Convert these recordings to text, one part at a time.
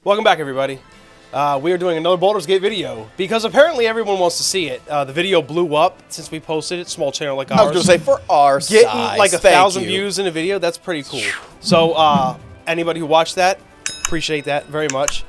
Welcome back, everybody. We are doing another Baldur's Gate video because apparently everyone wants to see it. The video blew up since we posted it. Small channel like ours. I was going to say, for our getting size, like 1,000 views in a video, that's pretty cool. So anybody who watched that, appreciate that very much.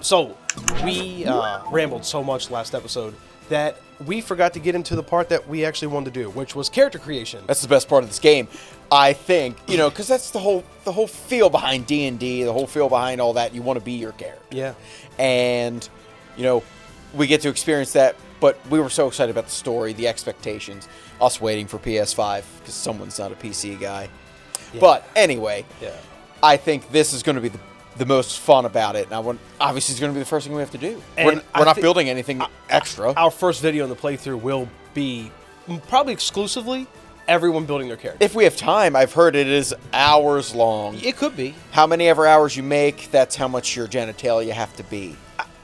So we rambled so much last episode that we forgot to get into the part that we actually wanted to do, which was character creation. That's the best part of this game, I think. You know, because that's the whole feel behind D&D, the whole feel behind all that. You want to be your character. Yeah. And, you know, we get to experience that, but we were so excited about the story, the expectations, us waiting for PS5, because someone's not a PC guy. Yeah. But anyway, I think this is going to be the most fun about it. Now, obviously, it's going to be the first thing we have to do. And we're not building anything extra. Our first video in the playthrough will be probably exclusively everyone building their character. If we have time, I've heard it is hours long. It could be. How many ever hours you make, that's how much your genitalia have to be.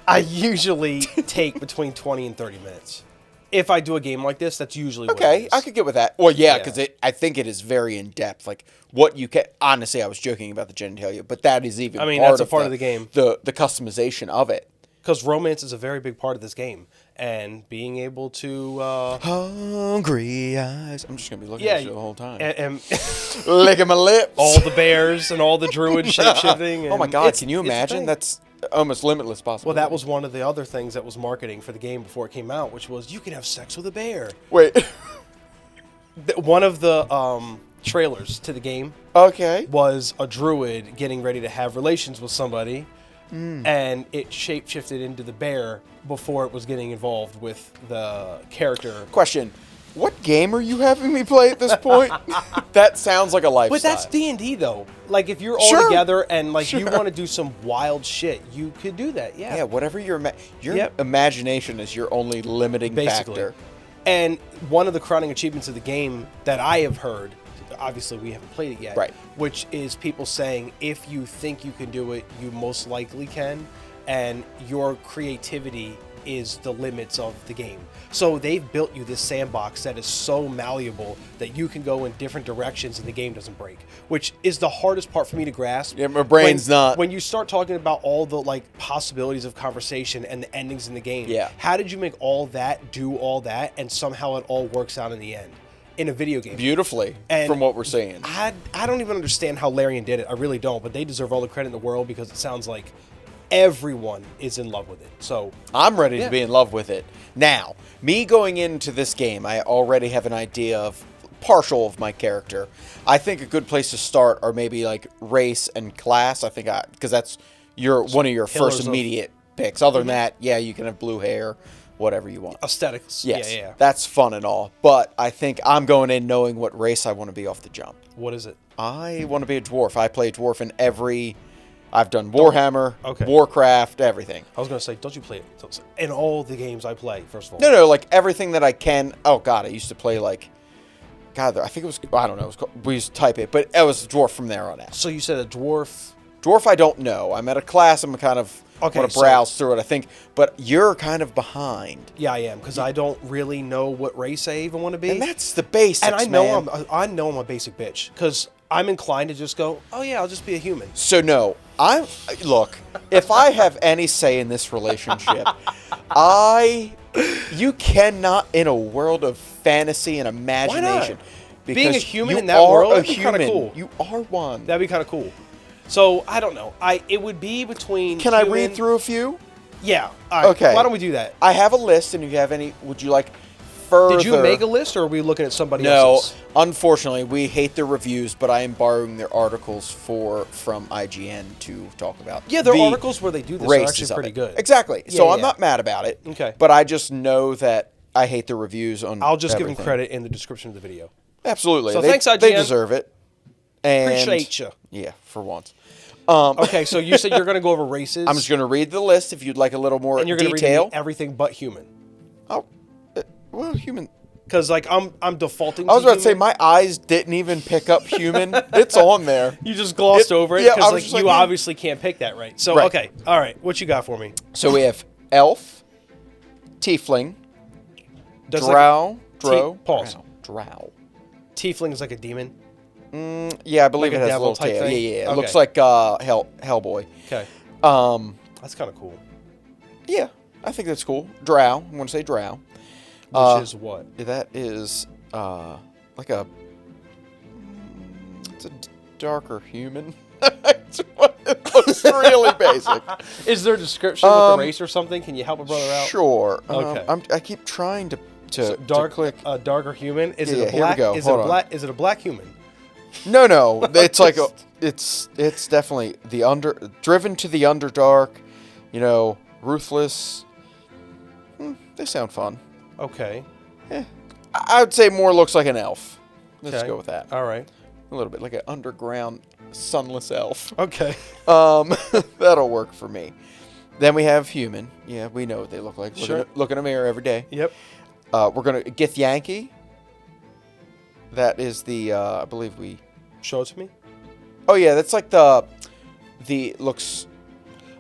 I usually take between 20 and 30 minutes. If I do a game like this, that's usually what it is. I could get with that. Well, yeah, because I think it is very in-depth. Like, what you can... Honestly, I was joking about the genitalia, but that is even that's a part of the game. The customization of it. Because romance is a very big part of this game. And being able to... Hungry eyes. I'm just going to be looking at you the whole time. And licking my lips. All the bears and all the druid shape-shifting. Oh my God, can you imagine? That's almost limitless possible. Well, that was one of the other things that was marketing for the game before it came out, which was you can have sex with a bear. Wait. One of the trailers to the game was a druid getting ready to have relations with somebody, and it shape-shifted into the bear before it was getting involved with the character. Question. What game are you having me play at this point? That sounds like a lifestyle. But that's D&D, though. Like, if you're all together and, like, you want to do some wild shit, you could do that, yeah. Yeah, whatever your imagination is your only limiting factor. And one of the crowning achievements of the game that I have heard, obviously we haven't played it yet, which is people saying if you think you can do it, you most likely can, and your creativity is the limits of the game. So they've built you this sandbox that is so malleable that you can go in different directions and the game doesn't break, which is the hardest part for me to grasp. Yeah, my brain's not. When you start talking about all the like possibilities of conversation and the endings in the game, how did you make all that do all that and somehow it all works out in the end? In a video game. Beautifully, and from what we're seeing. I don't even understand how Larian did it. I really don't, but they deserve all the credit in the world because it sounds like everyone is in love with it. So I'm ready to be in love with it. Now, me going into this game, I already have an idea of partial of my character. I think a good place to start are maybe like race and class. I think because that's one of your first immediate picks. Other than that, yeah, you can have blue hair, whatever you want. Aesthetics. Yes, yeah. That's fun and all. But I think I'm going in knowing what race I want to be off the jump. What is it? I want to be a dwarf. I play a dwarf in every... I've done Warhammer, Warcraft, everything. I was going to say, don't you play it in all the games I play, first of all? No, like everything that I can. Oh, God, I used to play like, God, I think it was, I don't know, we used to type it, but it was dwarf from there on out. So you said a dwarf? Dwarf, I don't know. I'm at a class, I'm kind of want to browse through it, I think, but you're kind of behind. Yeah, I am, because I don't really know what race I even want to be. And that's the basics, and I know I'm a basic bitch, because I'm inclined to just go, oh yeah, I'll just be a human. So no, look, if I have any say in this relationship, you cannot, in a world of fantasy and imagination. Why not? Being a human in that world would be kind of cool. You are one. That'd be kind of cool. So, I don't know. It would be between Can I read through a few? Yeah. All right. Okay. Why don't we do that? I have a list, and if you have any, would you like further... Did you make a list, or are we looking at somebody else's? No. Unfortunately, we hate their reviews, but I am borrowing their articles from IGN to talk about. Yeah, their articles where they do this are actually pretty good. Exactly. So I'm not mad about it. Okay. But I just know that I hate their reviews on I'll just give them credit in the description of the video. Absolutely. So thanks, IGN. They deserve it. And appreciate you. Yeah, for once. Okay, so you said you're going to go over races. I'm just going to read the list if you'd like a little more detail. And you're going to read everything but human. Oh, well, human. Because like I'm defaulting. I was about to say my eyes didn't even pick up human. It's on there. You just glossed over it because you obviously can't pick that right. So okay, all right. What you got for me? So we have elf, tiefling, drow. Drow. Tiefling is like a demon. Yeah, I believe it has a little tail. Yeah. It looks like Hellboy. Okay. That's kind of cool. Yeah, I think that's cool. Drow. I'm going to say Drow. Which is what? That is like a... It's a darker human. It looks really basic. Is there a description with the race or something? Can you help a brother out? Sure. Okay. I keep trying to click. Darker human. Is it a black? Here we go. Is it a black human? No. It's like it's definitely driven to the underdark. You know, ruthless. They sound fun. Okay. I would say more looks like an elf. Let's go with that. All right. A little bit like an underground sunless elf. Okay. That'll work for me. Then we have human. Yeah, we know what they look like. Sure. Look in a mirror every day. Yep. We're gonna get Yankee. That is the I believe we show it to me. Oh yeah, that's like the looks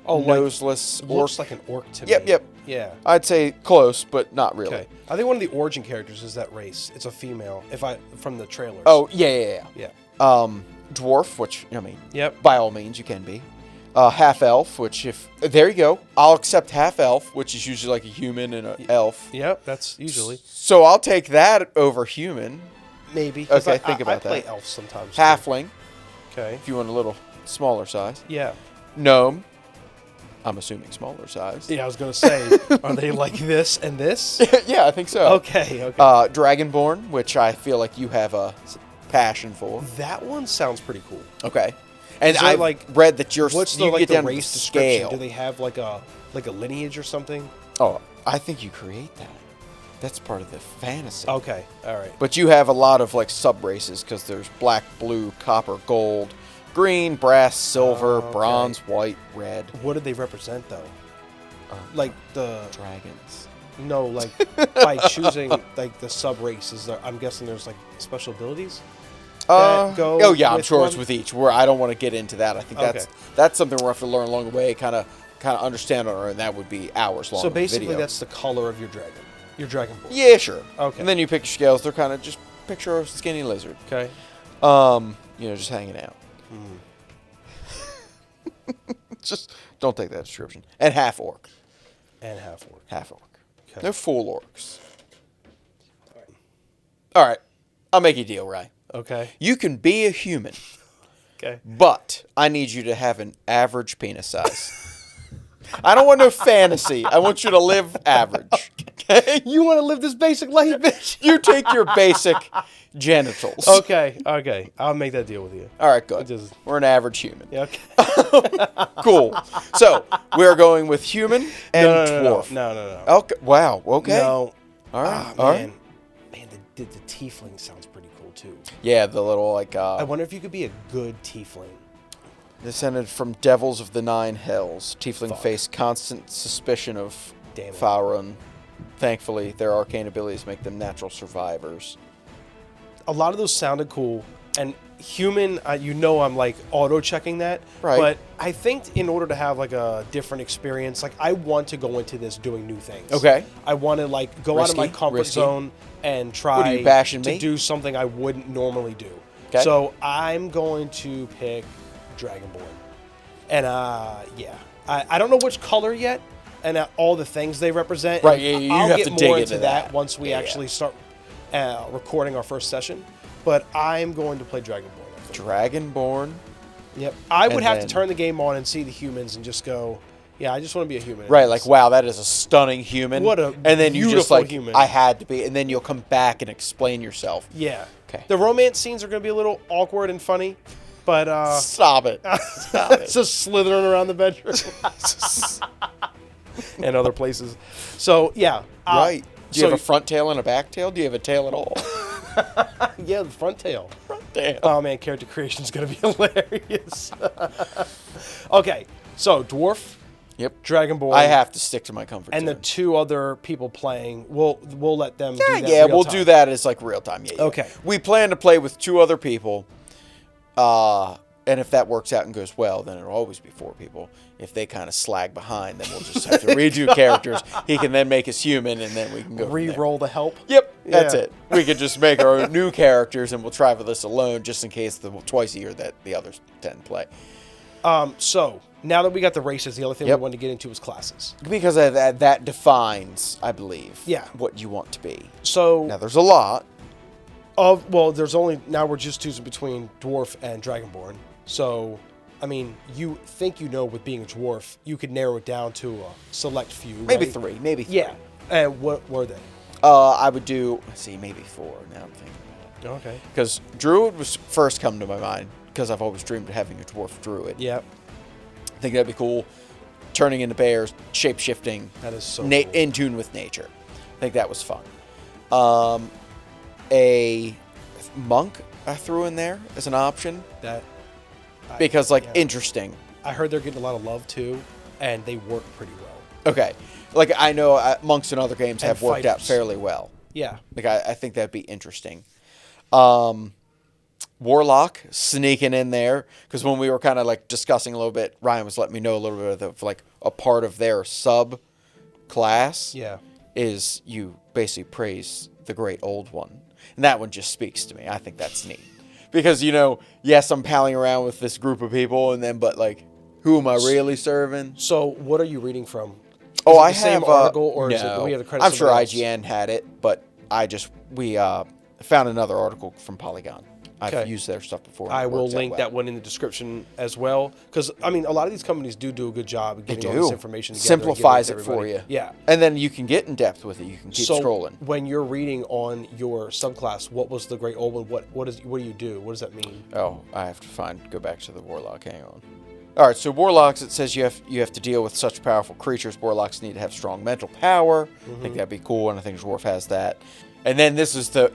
noseless like, orc. Looks like an orc to me. Yep. Yeah. I'd say close, but not really. Okay. I think one of the origin characters is that race. It's a female. From the trailers. Oh yeah. Dwarf, which I mean, yep. By all means, you can be. Half elf, which there you go. I'll accept half elf, which is usually like a human and an elf. Yep, that's usually. So I'll take that over human. Maybe. Okay, think about that. I play elves sometimes. Halfling. Okay. If you want a little smaller size. Yeah. Gnome. I'm assuming smaller size. Yeah, I was gonna say, are they like this and this? Yeah, I think so. Okay. Dragonborn, which I feel like you have a passion for. That one sounds pretty cool. Okay. And I read that what's you the get down race to description? scale. Do they have like a lineage or something? Oh, I think you create that. That's part of the fantasy. Okay, all right. But you have a lot of like sub races because there's black, blue, copper, gold, green, brass, silver, bronze, white, red. What do they represent though? Like the dragons. No, like by choosing like the sub races, I'm guessing there's like special abilities. I'm sure it's with each. Where I don't want to get into that. I think that's something we'll have to learn along the way, kind of understand on our own. That would be hours long. So basically, that's the color of your dragon. Your dragonborn. Yeah, sure. Okay. And then you pick your scales. They're kind of just picture a skinny lizard. Okay. Just hanging out. Just don't take that description. And half orc. Half orc. Okay. They're full orcs. All right. I'll make you a deal, Rye. Okay. You can be a human. Okay. But I need you to have an average penis size. I don't want no fantasy. I want you to live average. Okay? You want to live this basic life, bitch? You take your basic genitals. Okay. I'll make that deal with you. All right, good. We're an average human. Yeah, okay. Cool. So, we're going with human and dwarf. No. Okay. Wow. Okay. No. All right. Man, the tiefling sounds pretty cool, too. Yeah, the little, I wonder if you could be a good tiefling. Descended from devils of the nine hells, tiefling face constant suspicion of Faerun. Thankfully, their arcane abilities make them natural survivors. A lot of those sounded cool, and human, I'm like auto-checking that. Right. But I think in order to have like a different experience, like I want to go into this doing new things. Okay. I want to like go out of my comfort zone and try to do something I wouldn't normally do. Okay. So I'm going to pick Dragonborn. And I don't know which color yet, and all the things they represent. Right, you I'll have get to more dig into that once we actually start recording our first session. But I'm going to play Dragonborn. Dragonborn? Yep. I would have to turn the game on and see the humans and just go, yeah, I just want to be a human. Right, like, wow, that is a stunning human. What a and then you just like, human. I had to be, and then you'll come back and explain yourself. Yeah. Okay. The romance scenes are going to be a little awkward and funny. But stop it. It's just slithering around the bedroom and other places. So yeah, right. Do you have a front tail and a back tail? Do you have a tail at all? Yeah, the front tail. Front tail. Oh man, character creation is gonna be hilarious. Okay, so dwarf. Yep. Dragonborn. I have to stick to my comfort zone. And the two other people playing, we'll let them. Yeah, do that yeah, we'll do that as like real time. Yeah. Okay. We plan to play with 2 other people. And if that works out and goes well, then it'll always be 4 people. If they kind of slag behind, then we'll just have to redo characters. He can then make us human, and then we can go re-roll the help. Yep, that's it. We could just make our new characters, and we'll try for this alone, just in case the twice a year that the others tend to play. So now that we got the races, the other thing we wanted to get into was classes. Because that defines, I believe, what you want to be. So now there's a lot. There's only, now we're just choosing between dwarf and dragonborn. So, I mean, you think with being a dwarf, you could narrow it down to a select few, Maybe right? three. Yeah. And what were they? I would do, maybe 4 now I'm thinking about it. Okay. Because druid was first come to my mind, because I've always dreamed of having a dwarf druid. Yep. I think that'd be cool. Turning into bears, shape-shifting. That is so cool. In tune with nature. I think that was fun. A monk I threw in there as an option. Because, interesting. I heard they're getting a lot of love, too, and they work pretty well. Okay. I know monks in other games have worked out fairly well. Yeah. I think that'd be interesting. Warlock sneaking in there, because when we were kind of discussing a little bit, Ryan was letting me know a little bit of a part of their sub class. Yeah. Is you basically praise the great old one, and that one just speaks to me. I think that's neat because yes, I'm palling around with this group of people, but who am I really serving? So what are you reading from? I have same article, or no. is it, we have the credit? I'm sure else? IGN had it, but we found another article from Polygon. I've used their stuff before. I will link that one in the description as well, because a lot of these companies do a good job of getting all this information together. Simplifies it for you. Yeah, and then you can get in depth with it. You can keep scrolling. When you're reading on your subclass, what was the great old one? What do you do? What does that mean? Oh, I have to go back to the warlock. Hang on. All right, so warlocks, it says you have to deal with such powerful creatures. Warlocks need to have strong mental power. I think that'd be cool, and I think dwarf has that. And then this is the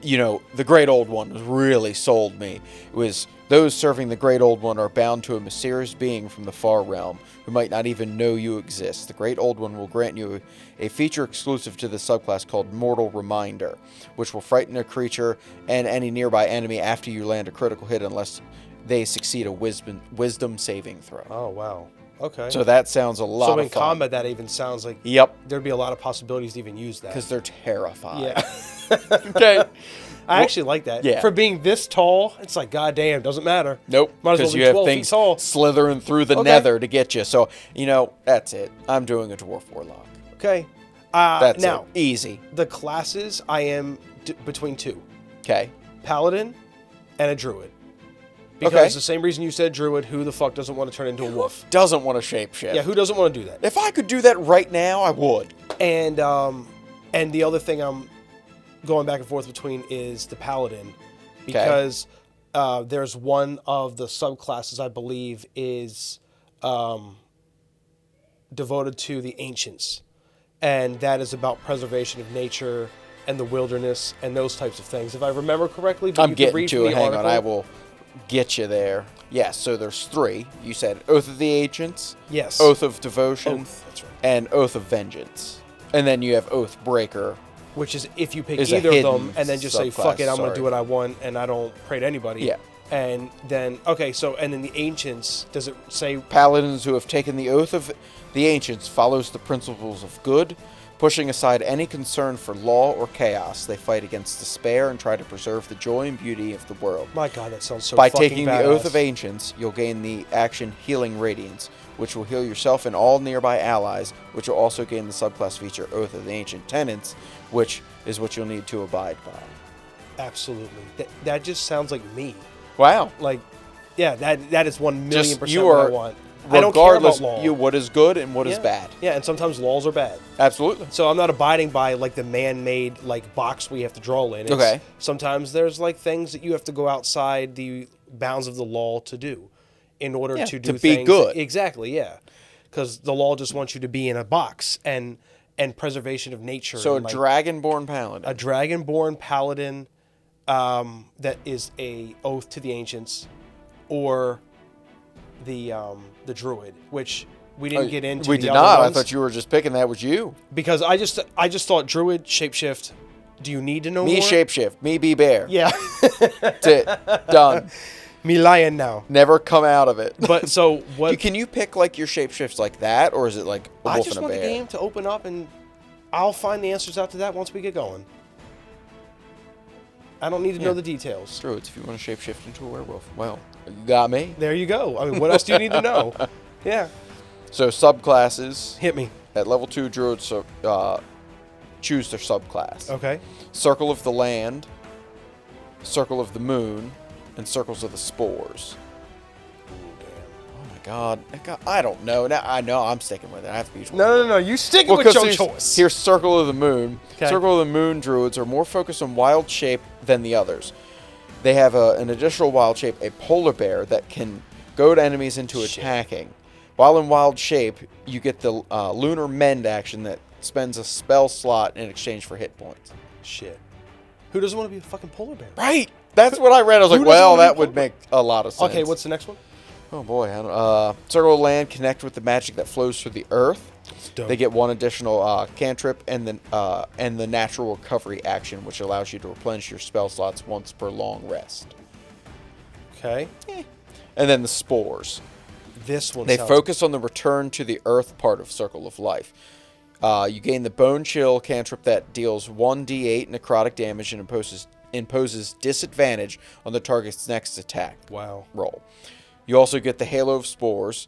great old one really sold me. It was those serving the great old one are bound to a mysterious being from the far realm who might not even know you exist. The great old one will grant you a feature exclusive to the subclass called Mortal Reminder, which will frighten a creature and any nearby enemy after you land a critical hit unless they succeed a wisdom saving throw. Oh, wow. Okay. So that sounds a lot of fun. So in combat, that even sounds like there'd be a lot of possibilities to even use that. Because they're terrified. Yeah. Okay. I actually like that. Yeah. For being this tall, it's goddamn, doesn't matter. Nope. Might as well Because be you have 12 feet things tall. slithering through the nether to get you. So, that's it. I'm doing a dwarf warlock. Okay. That's now, it. Easy. The classes, I am between two. Okay. Paladin and a druid. Because the same reason you said druid, who the fuck doesn't want to turn into a wolf? Doesn't want to shapeshift. Yeah, who doesn't want to do that? If I could do that right now, I would. And the other thing I'm going back and forth between is the paladin, because there's one of the subclasses I believe is devoted to the ancients, and that is about preservation of nature and the wilderness and those types of things. If I remember correctly, but I'm getting to it. Hang on, I will get you there. Yes, so there's 3. You said Oath of the Ancients, yes, Oath of Devotion, that's right, and Oath of Vengeance. And then you have Oath Breaker, which is if you pick either of them and then just say, fuck it, I'm going to do what I want and I don't pray to anybody. Yeah. And then, and then the Ancients, does it say... Paladins who have taken the Oath of the Ancients follows the principles of good, pushing aside any concern for law or chaos. They fight against despair and try to preserve the joy and beauty of the world. My God, that sounds so By fucking taking badass. the Oath of Ancients, you'll gain the action Healing Radiance, which will heal yourself and all nearby allies, which will also gain the subclass feature Oath of the Ancient Tenants, which is what you'll need to abide by. Absolutely. That just sounds like me. Wow. That is 1,000,000% you what are, I want. I don't care about law. What is good and what is bad. Yeah, and sometimes laws are bad. Absolutely. So I'm not abiding by the man-made box we have to draw in. Sometimes there's things that you have to go outside the bounds of the law to do in order to do to be things. good. Exactly, yeah. Because the law just wants you to be in a box and preservation of nature. So and a dragonborn paladin. A dragonborn paladin that is a oath to the ancients, or the druid, which we didn't get into. We did not. I thought you were just picking that was you. Because I just thought druid, shapeshift. Do you need to know me more? Me shapeshift. Me be bear. Yeah. That's it. Done. Me lion now. Never come out of it. But so what? Can you pick your shapeshifts like that, or is it like a wolf and a bear? I just want the game to open up, and I'll find the answers after that once we get going. I don't need to know the details. Druids, if you want to shapeshift into a werewolf, well, you got me. There you go. I mean, what else do you need to know? Yeah. So subclasses. Hit me. At level 2, Druids choose their subclass. Okay. Circle of the Land, Circle of the Moon, and Circles of the Spores. God, I don't know. Now I know I'm sticking with it. I have to be. No. You sticking with your choice. Here's Circle of the Moon. Okay. Circle of the Moon druids are more focused on wild shape than the others. They have an additional wild shape, a polar bear that can goad enemies into attacking. While in wild shape, you get the Lunar Mend action that spends a spell slot in exchange for hit points. Shit. Who doesn't want to be a fucking polar bear? Right. That's what I read. I was like, well, that would make a lot of sense. Okay, what's the next one? Oh boy, Circle of Land connect with the magic that flows through the earth. Dope. They get one additional cantrip and the natural recovery action, which allows you to replenish your spell slots once per long rest. Okay. And then the spores. This one. They focus on the return to the earth part of Circle of Life. You gain the Bone Chill cantrip that deals 1d8 necrotic damage and imposes disadvantage on the target's next attack. Wow. Roll. You also get the Halo of Spores,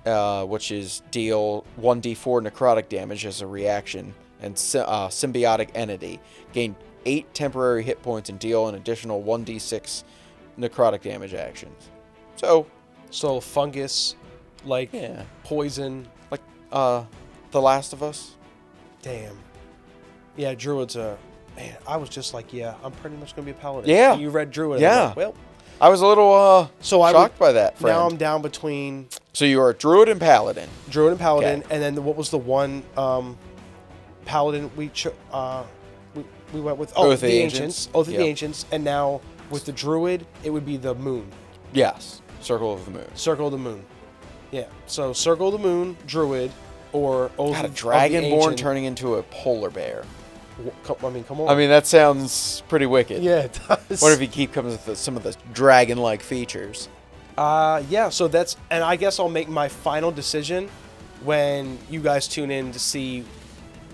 which is deal 1d4 necrotic damage as a reaction, and Symbiotic Entity. Gain 8 temporary hit points and deal an additional 1d6 necrotic damage actions. So fungus, like poison. Like The Last of Us. Damn. Yeah, Druids man, I was just like, I'm pretty much going to be a paladin. Yeah. And you read Druid. Yeah. Like, well. I was a little shocked by that, friend. Now I'm down between... So you are a Druid and Paladin. Druid and Paladin, and then what was the one Paladin we went with? Oh, the Ancients. Oath of the Ancients. And now with the Druid, it would be the Moon. Yes. Circle of the Moon. Circle of the Moon. Yeah. So Circle of the Moon, Druid, or Oath of the Dragonborn turning into a polar bear. I mean, come on. I mean, that sounds pretty wicked. Yeah, it does. What if you keep coming with some of the dragon-like features? Yeah, so that's... And I guess I'll make my final decision when you guys tune in to see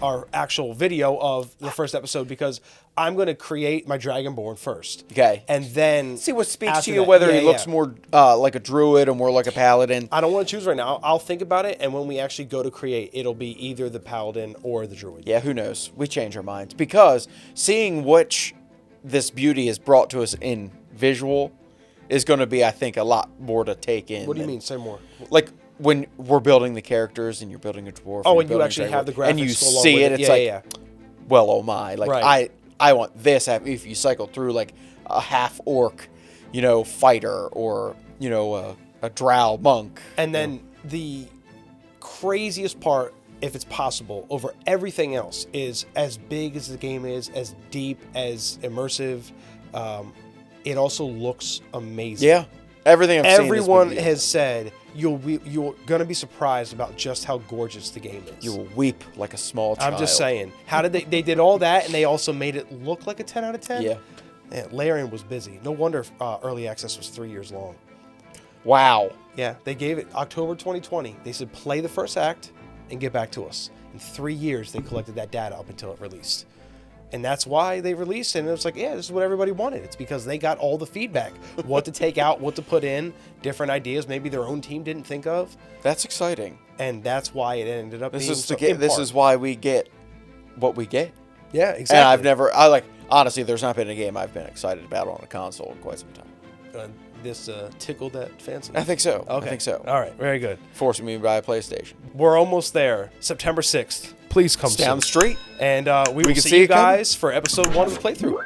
our actual video of the first episode, because I'm going to create my Dragonborn first. Okay. And then... See what speaks to you, whether he looks more like a Druid or more like a Paladin. I don't want to choose right now. I'll think about it, and when we actually go to create, it'll be either the Paladin or the Druid. Yeah, who knows? We change our minds. Because seeing which this beauty is brought to us in visual is going to be, I think, a lot more to take in. What do you mean? Say more. Like, when we're building the characters and you're building a dwarf. Oh, and you actually have the graphics. And you see it, it's well, oh my. Like, I want this if you cycle through, like, a half-orc, fighter or, a drow monk. And then the craziest part, if it's possible, over everything else is as big as the game is, as deep, as immersive. It also looks amazing. Yeah. Everything I've seen Everyone has said you're going to be surprised about just how gorgeous the game is. You will weep like a small child. I'm just saying. How did they did all that, and they also made it look like a 10 out of 10? Yeah. Larian was busy. No wonder early access was 3 years long. Wow. Yeah, they gave it October 2020. They said play the first act and get back to us. In 3 years, they collected that data up until it released. And that's why they released it. And it was like, this is what everybody wanted. It's because they got all the feedback. What to take out, what to put in, different ideas maybe their own team didn't think of. That's exciting. And that's why it ended up being This is why we get what we get. Yeah, exactly. And honestly, there's not been a game I've been excited about on a console in quite some time. This tickled that fancy? I think so. Okay. I think so. All right, very good. Forcing me to buy a PlayStation. We're almost there. September 6th. Please come down the street. And we will see you guys for episode 1 of the playthrough.